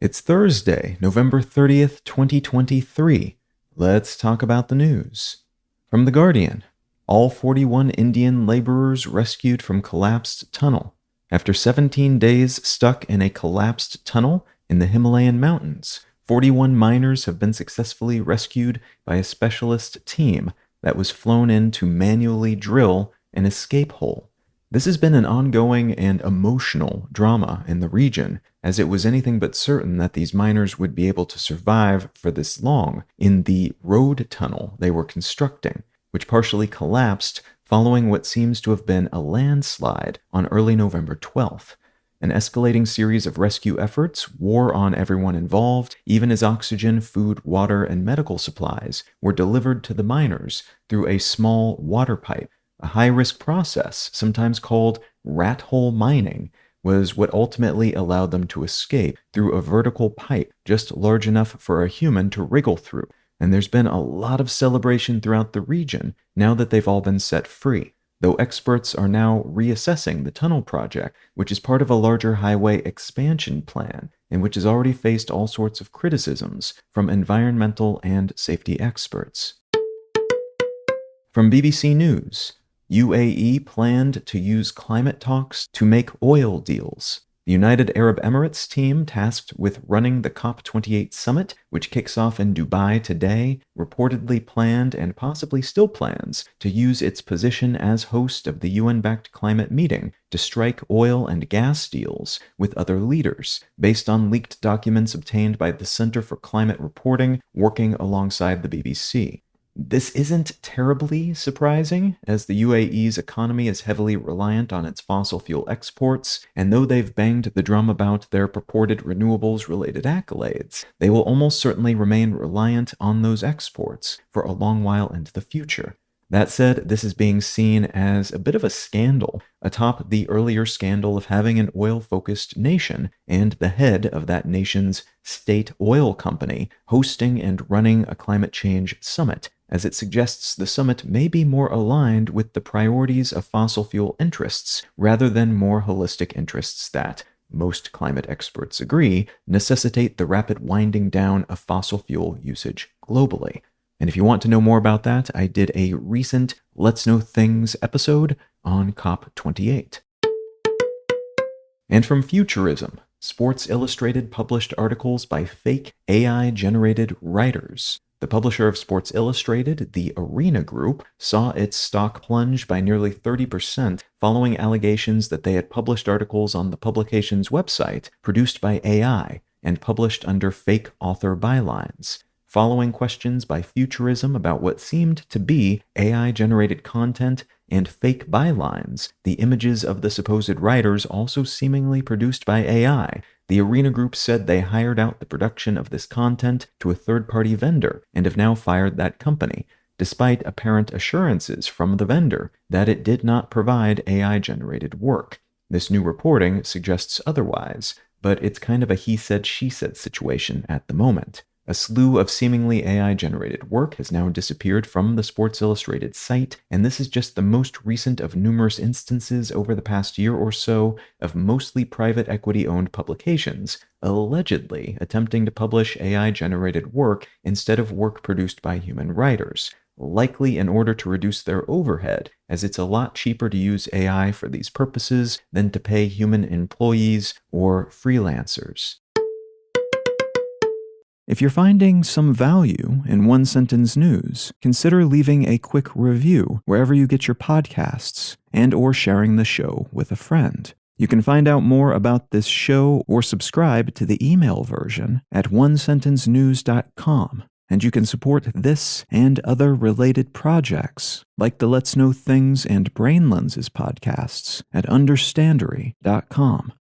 It's Thursday, November 30th, 2023. Let's talk about the news. From The Guardian, all 41 Indian laborers rescued from collapsed tunnel. After 17 days stuck in a collapsed tunnel in the Himalayan mountains, 41 miners have been successfully rescued by a specialist team that was flown in to manually drill an escape hole. This has been an ongoing and emotional drama in the region, as it was anything but certain that these miners would be able to survive for this long in the road tunnel they were constructing, which partially collapsed following what seems to have been a landslide on early November 12th. An escalating series of rescue efforts wore on everyone involved, even as oxygen, food, water, and medical supplies were delivered to the miners through a small water pipe. A high-risk process, sometimes called rat hole mining, was what ultimately allowed them to escape through a vertical pipe just large enough for a human to wriggle through. And there's been a lot of celebration throughout the region now that they've all been set free, though experts are now reassessing the tunnel project, which is part of a larger highway expansion plan, and which has already faced all sorts of criticisms from environmental and safety experts. From BBC News, UAE planned to use climate talks to make oil deals. The United Arab Emirates team tasked with running the COP28 summit, which kicks off in Dubai today, reportedly planned and possibly still plans to use its position as host of the UN-backed climate meeting to strike oil and gas deals with other leaders, based on leaked documents obtained by the Center for Climate Reporting working alongside the BBC. This isn't terribly surprising, as the UAE's economy is heavily reliant on its fossil fuel exports, and though they've banged the drum about their purported renewables-related accolades, they will almost certainly remain reliant on those exports for a long while into the future. That said, this is being seen as a bit of a scandal, atop the earlier scandal of having an oil-focused nation and the head of that nation's state oil company hosting and running a climate change summit, as it suggests the summit may be more aligned with the priorities of fossil fuel interests rather than more holistic interests that, most climate experts agree, necessitate the rapid winding down of fossil fuel usage globally. And if you want to know more about that, I did a recent Let's Know Things episode on COP28. And from Futurism, Sports Illustrated published articles by fake AI-generated writers. The publisher of Sports Illustrated, the Arena Group, saw its stock plunge by nearly 30% following allegations that they had published articles on the publication's website produced by AI and published under fake author bylines. Following questions by Futurism about what seemed to be AI-generated content and fake bylines, the images of the supposed writers also seemingly produced by AI, the Arena Group said they hired out the production of this content to a third-party vendor and have now fired that company, despite apparent assurances from the vendor that it did not provide AI-generated work. This new reporting suggests otherwise, but it's kind of a he-said-she-said situation at the moment. A slew of seemingly AI-generated work has now disappeared from the Sports Illustrated site, and this is just the most recent of numerous instances over the past year or so of mostly private equity-owned publications allegedly attempting to publish AI-generated work instead of work produced by human writers, likely in order to reduce their overhead, as it's a lot cheaper to use AI for these purposes than to pay human employees or freelancers. If you're finding some value in One Sentence News, consider leaving a quick review wherever you get your podcasts and or sharing the show with a friend. You can find out more about this show or subscribe to the email version at onesentencenews.com, and you can support this and other related projects like the Let's Know Things and Brain Lenses podcasts at understandery.com.